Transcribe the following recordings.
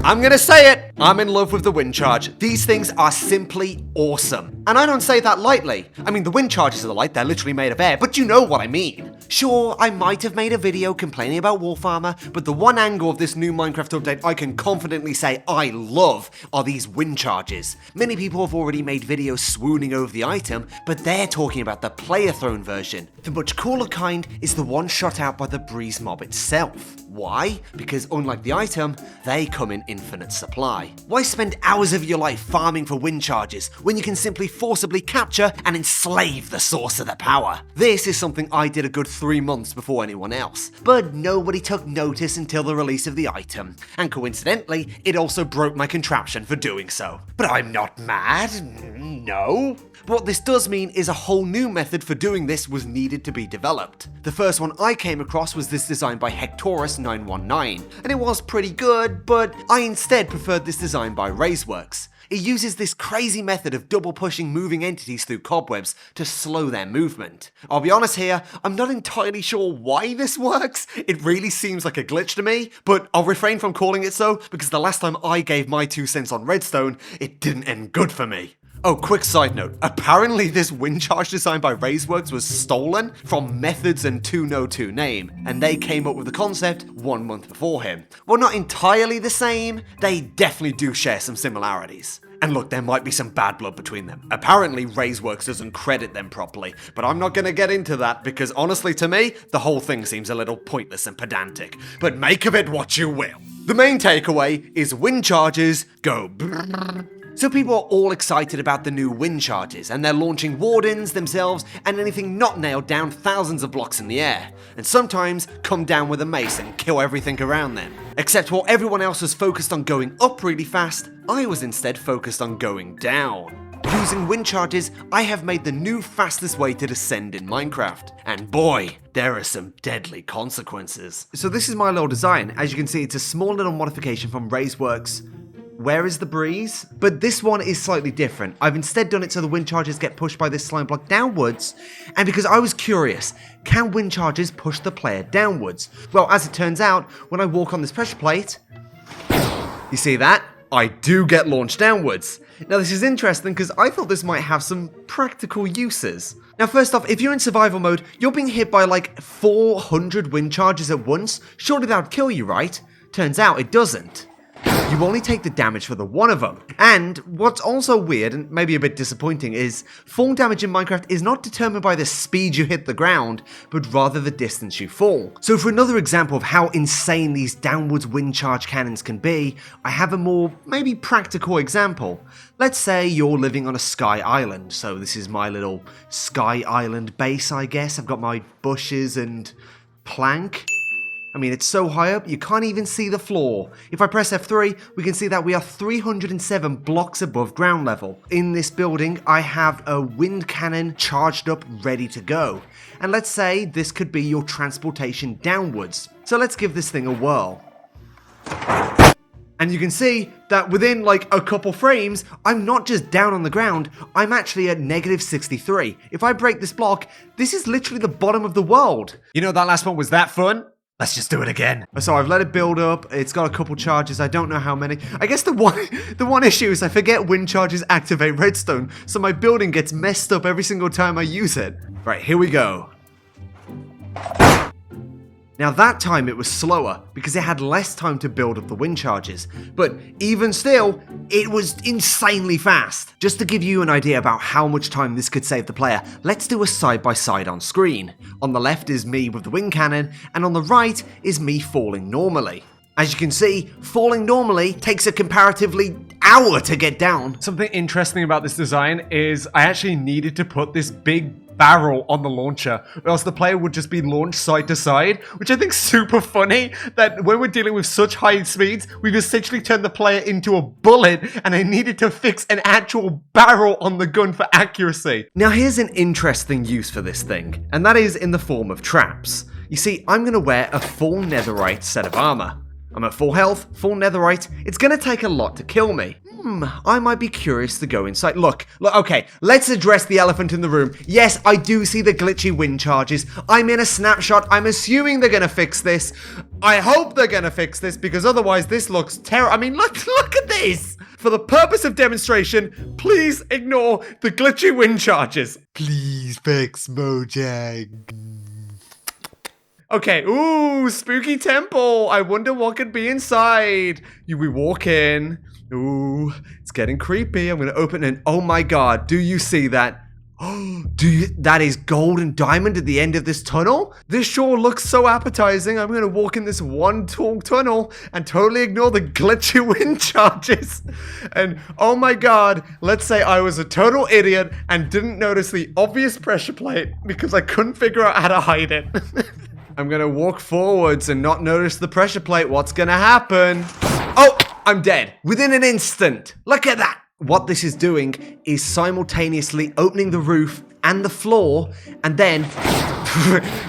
I'm gonna say it, I'm in love with the wind charge. These things are simply awesome. And I don't say that lightly. I mean, the wind charges are the light, they're literally made of air, but you know what I mean. Sure, I might have made a video complaining about Wolf Armor, but the one angle of this new Minecraft update I can confidently say I love are these wind charges. Many people have already made videos swooning over the item, but they're talking about the player throne version. The much cooler kind is the one shot out by the breeze mob itself. Why? Because unlike the item, they come in infinite supply. Why spend hours of your life farming for wind charges when you can simply forcibly capture and enslave the source of the power? This is something I did a good 3 months before anyone else, but nobody took notice until the release of the item, and coincidentally, it also broke my contraption for doing so. But I'm not mad, no. But what this does mean is a whole new method for doing this was needed to be developed. The first one I came across was this design by Hectorus919, and it was pretty good, but I instead preferred this design by Razeworks. It uses this crazy method of double pushing moving entities through cobwebs to slow their movement. I'll be honest here, I'm not entirely sure why this works. It really seems like a glitch to me, but I'll refrain from calling it so because the last time I gave my 2 cents on Redstone, it didn't end good for me. Oh, quick side note, apparently this wind charge design by Razeworks was stolen from Methods and 2no2 name, and they came up with the concept 1 month before him. Well, not entirely the same, they definitely do share some similarities. And look, there might be some bad blood between them. Apparently, Razeworks doesn't credit them properly, but I'm not gonna get into that because honestly to me, the whole thing seems a little pointless and pedantic. But make of it what you will. The main takeaway is wind charges go brrrr. So people are all excited about the new wind charges, and they're launching wardens themselves and anything not nailed down thousands of blocks in the air, and sometimes come down with a mace and kill everything around them. Except while everyone else was focused on going up really fast, I was instead focused on going down. Using wind charges, I have made the new fastest way to descend in Minecraft, and boy, there are some deadly consequences. So this is my little design. As you can see, it's a small little modification from Razeworks. Where is the breeze? But this one is slightly different. I've instead done it so the wind charges get pushed by this slime block downwards, and because I was curious, can wind charges push the player downwards? Well, as it turns out, when I walk on this pressure plate, you see that? I do get launched downwards. Now this is interesting because I thought this might have some practical uses. Now first off, if you're in survival mode, you're being hit by like 400 wind charges at once. Surely that would kill you, right? Turns out it doesn't. You only take the damage for the one of them. And what's also weird and maybe a bit disappointing is fall damage in Minecraft is not determined by the speed you hit the ground, but rather the distance you fall. So for another example of how insane these downwards wind charge cannons can be, I have a more maybe practical example. Let's say you're living on a sky island. So this is my little sky island base, I guess. I've got my bushes and plank. I mean, it's so high up, you can't even see the floor. If I press F3, we can see that we are 307 blocks above ground level. In this building, I have a wind cannon charged up, ready to go. And let's say this could be your transportation downwards. So let's give this thing a whirl. And you can see that within like a couple frames, I'm not just down on the ground, I'm actually at -63. If I break this block, this is literally the bottom of the world. You know, that last one was that fun? Let's just do it again. So I've let it build up. It's got a couple charges. I don't know how many. I guess the one issue is I forget wind charges activate redstone, so my building gets messed up every single time I use it. Right, here we go. Now that time it was slower because it had less time to build up the wind charges, but even still, it was insanely fast. Just to give you an idea about how much time this could save the player, let's do a side-by-side on screen. On the left is me with the wind cannon, and on the right is me falling normally. As you can see, falling normally takes a comparatively hour to get down. Something interesting about this design is I actually needed to put this big barrel on the launcher, or else the player would just be launched side to side, which I think is super funny, that when we're dealing with such high speeds, we've essentially turned the player into a bullet, and I needed to fix an actual barrel on the gun for accuracy. Now here's an interesting use for this thing, and that is in the form of traps. You see, I'm going to wear a full netherite set of armor. I'm at full health, full netherite, it's going to take a lot to kill me. I might be curious to go inside. Look, okay, let's address the elephant in the room. Yes, I do see the glitchy wind charges. I'm in a snapshot. I'm assuming they're gonna fix this. I hope they're gonna fix this, because otherwise this looks terrible. I mean, look at this. For the purpose of demonstration, please ignore the glitchy wind charges. Please fix Mojang. Okay, ooh, spooky temple. I wonder what could be inside. We walk in. Ooh, it's getting creepy. I'm gonna open it. Oh my god, do you see that? Oh, that is gold and diamond at the end of this tunnel? This sure looks so appetizing. I'm gonna walk in this one tall tunnel and totally ignore the glitchy wind charges. And oh my god, let's say I was a total idiot and didn't notice the obvious pressure plate because I couldn't figure out how to hide it. I'm gonna walk forwards and not notice the pressure plate. What's gonna happen? Oh, I'm dead. Within an instant. Look at that. What this is doing is simultaneously opening the roof and the floor and then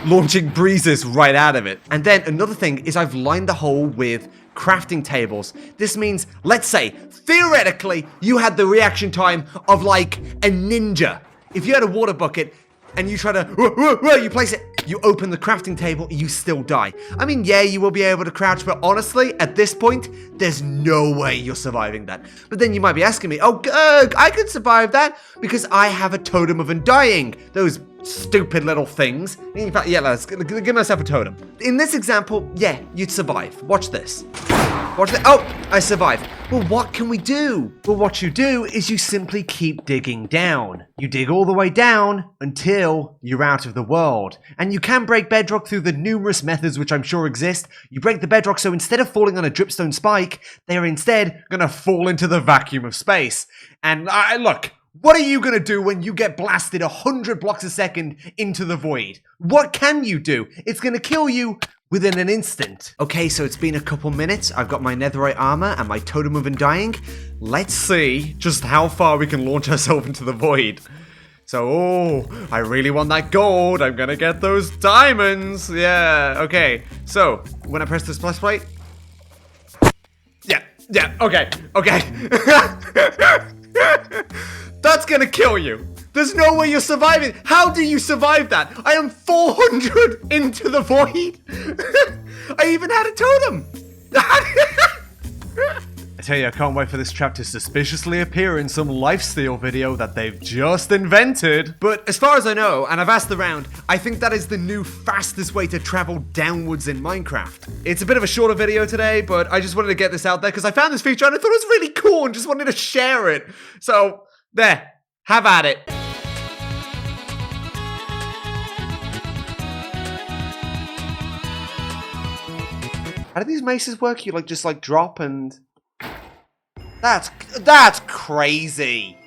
launching breezes right out of it. And then another thing is I've lined the hole with crafting tables. This means, let's say, theoretically, you had the reaction time of like a ninja. If you had a water bucket and you try to, you place it, you open the crafting table, you still die. I mean, yeah, you will be able to crouch, but honestly, at this point, there's no way you're surviving that. But then you might be asking me, oh, gerg, I could survive that because I have a totem of undying. Those stupid little things. In fact, yeah, let's give myself a totem. In this example, yeah, you'd survive. Watch this. Watch this. Oh, I survived. Well, what can we do? Well, what you do is you simply keep digging down. You dig all the way down until you're out of the world. And you can break bedrock through the numerous methods which I'm sure exist. You break the bedrock so instead of falling on a dripstone spike, they are instead going to fall into the vacuum of space. And look, what are you going to do when you get blasted 100 blocks a second into the void? What can you do? It's going to kill you within an instant. Okay, so it's been a couple minutes. I've got my netherite armor and my totem of undying. Let's see just how far we can launch ourselves into the void. So, oh, I really want that gold. I'm gonna get those diamonds. Yeah, okay. So, when I press this plus plate. Yeah, okay. That's gonna kill you. There's no way you're surviving. How do you survive that? I am 400 into the void. I even had a totem. I tell you, I can't wait for this trap to suspiciously appear in some lifesteal video that they've just invented. But as far as I know, and I've asked around, I think that is the new fastest way to travel downwards in Minecraft. It's a bit of a shorter video today, but I just wanted to get this out there because I found this feature and I thought it was really cool and just wanted to share it. So, there, have at it. How do these maces work? You just drop and... That's crazy.